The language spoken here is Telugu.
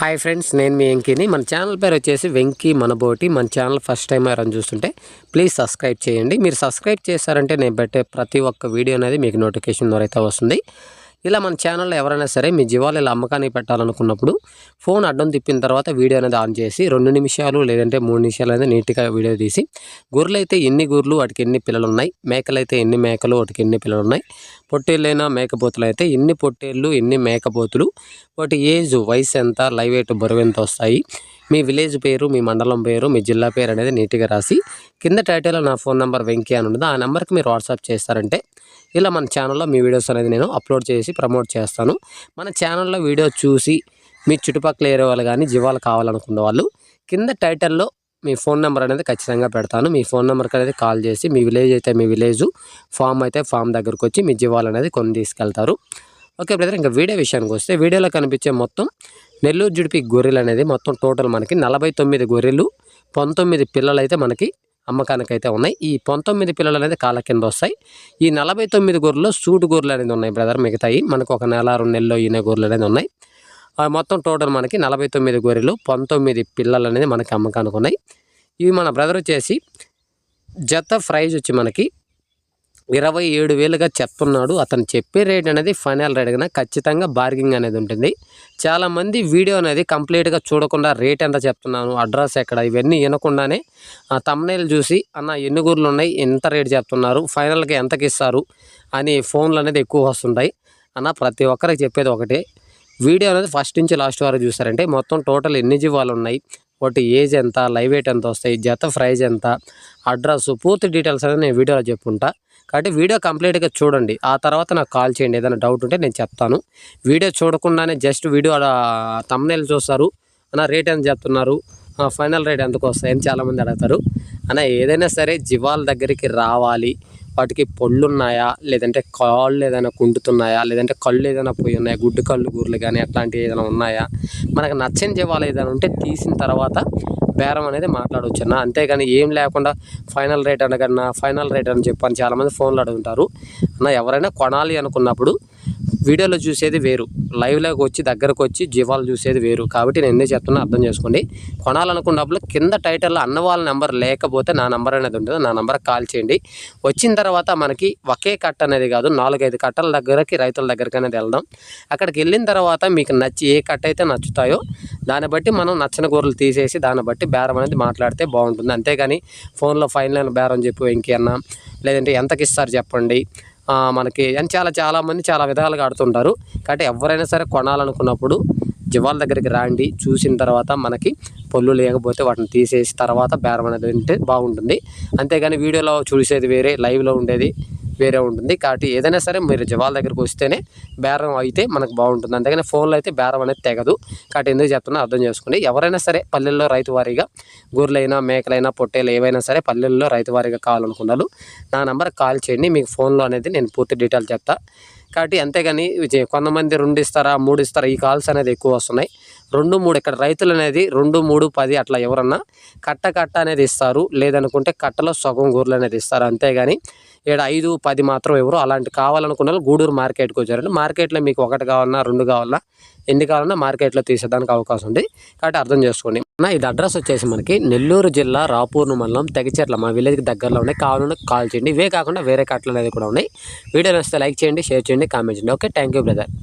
హాయ్ ఫ్రెండ్స్, నేను మీ వెంకీని. మన ఛానల్ పేరు వచ్చేసి వెంకీ మనబోటి. మన ఛానల్ ఫస్ట్ టైం ఎవరైనా చూస్తుంటే ప్లీజ్ సబ్స్క్రైబ్ చేయండి. మీరు సబ్స్క్రైబ్ చేశారంటే నేను పెట్టే ప్రతి ఒక్క వీడియో అనేది మీకు నోటిఫికేషన్ ద్వారా అయితే వస్తుంది. ఇలా మన ఛానల్లో ఎవరైనా సరే మీ జీవాలు ఇలా అమ్మకానికి పెట్టాలనుకున్నప్పుడు ఫోన్ అడ్డం తిప్పిన తర్వాత వీడియో అనేది ఆన్ చేసి 2 నిమిషాలు లేదంటే 3 నిమిషాలు అనేది నీట్గా వీడియో తీసి గొర్రెలు అయితే ఎన్ని గొర్రెలు వాటికి ఎన్ని పిల్లలు ఉన్నాయి, మేకలు అయితే ఎన్ని మేకలు వాటికి ఎన్ని పిల్లలు ఉన్నాయి, పొట్టేళ్ళైనా మేకపోతులు అయితే ఎన్ని పొట్టేళ్ళు ఎన్ని మేకపోతులు, వాటి ఏజ్ వయసు ఎంత, లైవ్ వెయిట్ బరువు ఎంత వస్తాయి, మీ విలేజ్ పేరు, మీ మండలం పేరు, మీ జిల్లా పేరు అనేది నీట్గా రాసి కింద టైటిల్లో నా ఫోన్ నెంబర్ వెంకీ అని ఉంటుంది. ఆ నెంబర్కి మీరు వాట్సాప్ చేస్తారంటే ఇలా మన ఛానల్లో మీ వీడియోస్ అనేది నేను అప్లోడ్ చేసి ప్రమోట్ చేస్తాను. మన ఛానల్లో వీడియో చూసి మీ చుట్టుపక్కల ఏరియా వాళ్ళు కానీ జీవాలు కావాలనుకున్న వాళ్ళు కింద టైటిల్లో మీ ఫోన్ నెంబర్ అనేది ఖచ్చితంగా పెడతాను. మీ ఫోన్ నెంబర్కి అనేది కాల్ చేసి మీ విలేజ్ అయితే మీ విలేజు, ఫామ్ అయితే ఫామ్ దగ్గరకు వచ్చి మీ జీవాలు అనేది కొని తీసుకెళ్తారు. ఓకే బ్రదర్, ఇంకా వీడియో విషయానికి వస్తే వీడియోలో కనిపించే మొత్తం నెల్లూరు జుడిపి గొర్రెలు అనేది మొత్తం టోటల్ మనకి 49 గొర్రెలు, 19 పిల్లలు అయితే మనకి అమ్మకానికి అయితే ఉన్నాయి. ఈ 19 పిల్లలు అనేది కాళ్ళ కింద వస్తాయి. ఈ 49 గొర్రెలు సూటు గొర్రెలు అనేది ఉన్నాయి బ్రదర్. మిగతాయి మనకు ఒక నెల 2 నెలల్లో ఈయన గొర్రెలు అనేది ఉన్నాయి. మొత్తం టోటల్ మనకి 49 గొర్రెలు, 19 పిల్లలు అనేది మనకి అమ్మకానికి ఉన్నాయి. ఇవి మన బ్రదర్ వచ్చేసి జత ప్రైజ్ వచ్చి మనకి 27,000గా చెప్తున్నాడు. అతను చెప్పే రేట్ అనేది ఫైనల్ రేట్ కన్నా ఖచ్చితంగా బార్గింగ్ అనేది ఉంటుంది. చాలామంది వీడియో అనేది కంప్లీట్గా చూడకుండా రేట్ ఎంత చెప్తున్నాను, అడ్రస్ ఎక్కడ, ఇవన్నీ వినకుండానే థంబ్నెయిల్ చూసి అన్న ఎన్ని గొర్రెలు ఉన్నాయి, ఎంత రేట్ చెప్తున్నారు, ఫైనల్గా ఎంతకి ఇస్తారు అని ఫోన్లు అనేది ఎక్కువ వస్తుంటాయి. అన్న ప్రతి ఒక్కరికి చెప్పేది ఒకటే, వీడియో అనేది ఫస్ట్ నుంచి లాస్ట్ వరకు చూసారంటే మొత్తం టోటల్ ఎన్ని జీవాలు ఉన్నాయి, వాటి ఏజ్ ఎంత, లైవ్ వెయిట్ ఎంత వస్తాయి, జత ప్రైజ్ ఎంత, అడ్రస్, పూర్తి డీటెయిల్స్ అనేది నేను వీడియోలో చెప్పుకుంటా. కాబట్టి వీడియో కంప్లీట్గా చూడండి. ఆ తర్వాత నాకు కాల్ చేయండి, ఏదైనా డౌట్ ఉంటే నేను చెప్తాను. వీడియో చూడకుండానే జస్ట్ వీడియో థంబ్నెయిల్ చూస్తారు, అన్న రేట్ ఎంత చెప్తున్నారు, ఫైనల్ రేట్ ఎంతకు వస్తాయని చాలామంది అడుగుతారు. అన్న ఏదైనా సరే జీవాల దగ్గరికి రావాలి, వాటికి పళ్ళు ఉన్నాయా, లేదంటే కాళ్ళు ఏదైనా కుంటుతున్నాయా, లేదంటే కళ్ళు ఏదైనా పోయి ఉన్నాయా, గుడ్డు కళ్ళు గూర్లు కానీ అట్లాంటివి ఏదైనా ఉన్నాయా, మనకు నచ్చని జీవాలు ఏదైనా ఉంటే తీసిన తర్వాత బేరం అనేది మాట్లాడవచ్చు అన్న. అంతేగాని ఏం లేకుండా ఫైనల్ రేట్ అనగన్నా ఫైనల్ రేట్ అని చెప్పని చాలామంది ఫోన్లు అడుగుతారు. అన్న ఎవరైనా కొనాలి అనుకున్నప్పుడు వీడియోలో చూసేది వేరు, లైవ్లోకి వచ్చి దగ్గరకు వచ్చి జీవాలు చూసేది వేరు. కాబట్టి నేను ఎందుకు చెప్తున్నా అర్థం చేసుకోండి. కొనాలనుకున్నప్పుడు కింద టైటిల్లో అన్న వాళ్ళ నెంబర్ లేకపోతే నా నెంబర్ అనేది ఉంటుంది, నా నెంబర్కి కాల్ చేయండి. వచ్చిన తర్వాత మనకి ఒకే కట్ట అనేది కాదు, 4-5 కట్టల దగ్గరకి రైతుల దగ్గరికి అనేది వెళ్దాం. అక్కడికి వెళ్ళిన తర్వాత మీకు నచ్చి ఏ కట్ట అయితే నచ్చుతాయో దాన్ని బట్టి మనం నచ్చిన గొర్రెలు తీసేసి దాన్ని బట్టి బేరం అనేది మాట్లాడితే బాగుంటుంది. అంతేగాని ఫోన్లో ఫైనల్ బేరం చెప్పి వెంకీ అన్న, లేదంటే ఎంతకి ఇస్తారు చెప్పండి మనకి అని చాలామంది చాలా విధాలుగా ఆడుతుంటారు. కాబట్టి ఎవరైనా సరే కొనాలనుకున్నప్పుడు జీవాల దగ్గరికి రాండి, చూసిన తర్వాత మనకి పళ్ళు లేకపోతే వాటిని తీసేసి తర్వాత బేరం అనేది ఉంటే బాగుంటుంది. అంతేగాని వీడియోలో చూసేది వేరే, లైవ్లో ఉండేది వేరే ఉంటుంది. కాబట్టి ఏదైనా సరే మీరు జీవాల దగ్గరికి వస్తేనే బేరం అయితే మనకు బాగుంటుంది. అంతేగాని ఫోన్లో అయితే బేరం అనేది తెగదు. కాబట్టి ఎందుకు చెప్తున్నా అర్థం చేసుకోండి. ఎవరైనా సరే పల్లెల్లో రైతు వారీగా గొర్రెలైనా మేకలైనా పొట్టేలు ఏవైనా సరే పల్లెల్లో రైతు వారీగా కావాలనుకున్నారు నా నెంబర్కి కాల్ చేయండి. మీకు ఫోన్లో అనేది నేను పూర్తి డీటెయిల్ చెప్తా. కాబట్టి అంతేగాని కొంతమంది 2 ఇస్తారా 3 ఇస్తారా ఈ కాల్స్ అనేది ఎక్కువ వస్తున్నాయి. 2, 3 ఇక్కడ రైతులు అనేది 2, 3, 10 అట్లా ఎవరన్నా కట్ట అనేది ఇస్తారు, లేదనుకుంటే కట్టలో సగం గొర్రెలు అనేది ఇస్తారు. అంతేగాని ఇక్కడ 5, 10 మాత్రం ఎవరు. అలాంటి కావాలనుకున్న వాళ్ళు గూడూరు మార్కెట్కి వచ్చారంటే మార్కెట్లో మీకు 1 కావాలన్నా 2 కావాలన్నా ఎన్ని కావాలన్నా మార్కెట్లో తీసేదానికి అవకాశం ఉంది. కాబట్టి అర్థం చేసుకోండి. ఇది అడ్రస్ వచ్చేసి మనకి నెల్లూరు జిల్లా రాపూర్ను మండలం తెగచెర్ల మా విలేజ్కి దగ్గరలో ఉన్నాయి. కావాలన్నా కాల్ చేయండి. ఇవే కాకుండా వేరే కట్టలు అనేది కూడా ఉన్నాయి. వీడియో నచ్చితే లైక్ చేయండి, షేర్ చేయండి, కామెంట్ చేయండి. Okay, thank you brother.